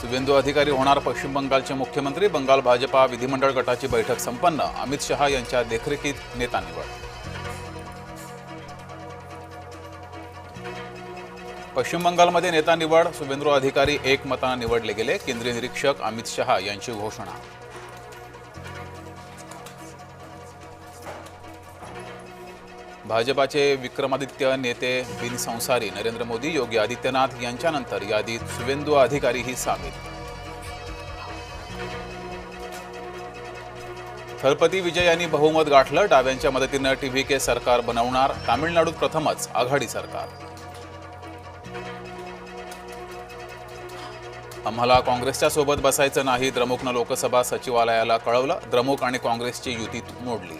शुभेंदू अधिकारी होणार पश्चिम बंगालचे मुख्यमंत्री। बंगाल भाजपा विधिमंडळ गटाची बैठक संपन्न। अमित शहा यांच्या देखरेखीत नेता निवड। पश्चिम बंगालमध्ये नेता निवड। शुभेंदू अधिकारी एकमताने निवडले गेले। केंद्रीय निरीक्षक अमित शहा यांची घोषणा। भाजपाचे विक्रमादित्य नेते बिनसंसारी नरेंद्र मोदी, योगी आदित्यनाथ यांच्यानंतर यादीत शुभेंदू अधिकारीही सामील। थलपती विजय यांनी बहुमत गाठलं। डाव्यांच्या मदतीने टीव्हीके सरकार बनवणार। तामिळनाडूत प्रथमच आघाडी सरकार। आम्हाला काँग्रेसच्या सोबत बसायचं नाही, द्रमुकनं लोकसभा सचिवालयाला कळवलं। द्रमुक आणि काँग्रेसची युती मोडली।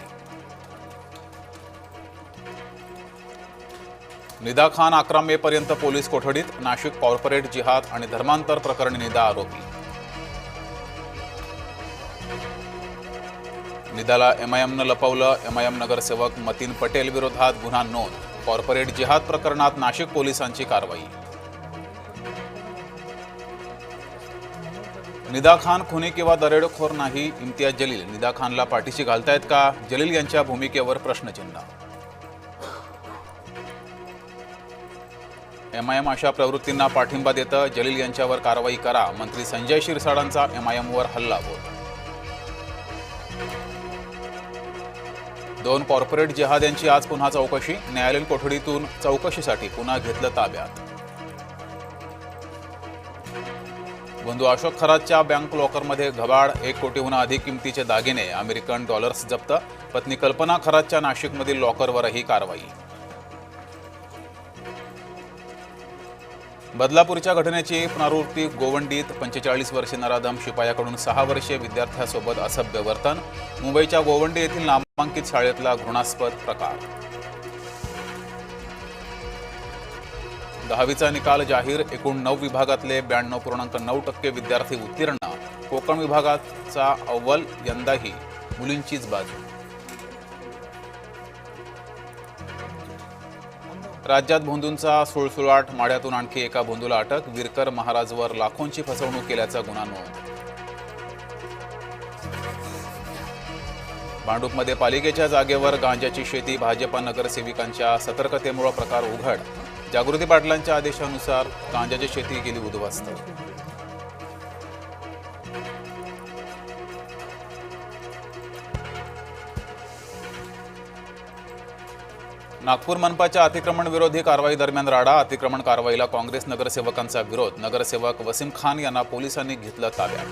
निदा खान 11 मे पर्यंत पोलीस कोठडीत। नाशिक कॉर्पोरेट जिहाद आणि धर्मांतर प्रकरणी निदा आरोपी। निदाला एमआयएमनं लपवलं। एमआयएम नगरसेवक मतीन पटेल विरोधात गुन्हा नोंद। कॉर्पोरेट जिहाद प्रकरणात नाशिक पोलिसांची कारवाई। निदा खान खुनी किंवा दरोडेखोर नाही, इम्तियाज जलील। निदा खानला पाठीशी घालतायत का? जलील यांच्या भूमिकेवर प्रश्नचिन्ह। एमआयएम अशा प्रवृत्तींना पाठिंबा देतं। जलील यांच्यावर कारवाई करा। मंत्री संजय शिरसाडांचा एमआयएमवर हल्लाबोल। 2 कॉर्पोरेट जिहाद्यांची आज पुन्हा चौकशी। न्यायालयीन कोठडीतून चौकशीसाठी पुन्हा घेतलं ताब्यात। बंधू अशोक खरातच्या बँक लॉकरमध्ये घबाड। 1 कोटीहून अधिक किमतीचे दागिने, अमेरिकन डॉलर्स जप्त। पत्नी कल्पना खरातच्या नाशिकमधील लॉकरवरही कारवाई। बदलापूरच्या घटनेची पुनरावृत्ती गोवंडीत। 45 वर्षीय नराधम शिपायाकडून 6 वर्षीय विद्यार्थ्यासोबत असभ्य वर्तन। मुंबईच्या गोवंडी येथील नामांकित शाळेतला घृणास्पद प्रकार। 10वीचा निकाल जाहीर। एकूण 9 विभागातले 92.9% विद्यार्थी उत्तीर्ण। कोकण विभागाचा अव्वल, यंदाही मुलींचीच बाजू। राज्यात भोंदूंचा सुळसुळाट। माढ्यातून आणखी एका भोंदूला अटक। विरकर महाराजवर लाखोंची फसवणूक केल्याचा गुन्हा नोंद। भांडूपमध्ये पालिकेच्या जागेवर गांजाची शेती। भाजपा नगरसेविकांच्या सतर्कतेमुळे प्रकार उघड। जागृती पाटलांच्या आदेशानुसार गांजाची शेती केली उद्ध्वस्त। नागपूर मनपाच्या अतिक्रमण विरोधी कारवाई दरम्यान राडा। अतिक्रमण कारवाईला काँग्रेस नगरसेवकांचा विरोध। नगरसेवक वसीम खान यांना पोलिसांनी घेतलं ताब्यात।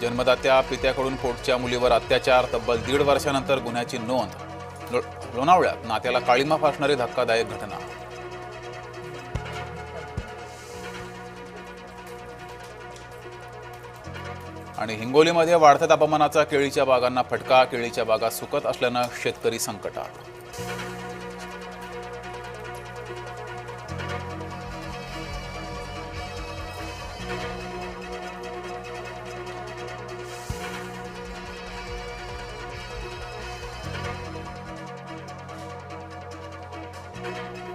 जन्मदात्या पित्याकडून पोटच्या मुलीवर अत्याचार। तब्बल 1.5 वर्षानंतर गुन्ह्याची नोंद। लोणावळ्यात नात्याला काळीमा फासणारी धक्कादायक घटना। आणि हिंगोलीमध्ये वाढत्या तापमानाचा केळीच्या बागांना फटका। केळीच्या बागा सुकत असल्यानं शेतकरी संकटात।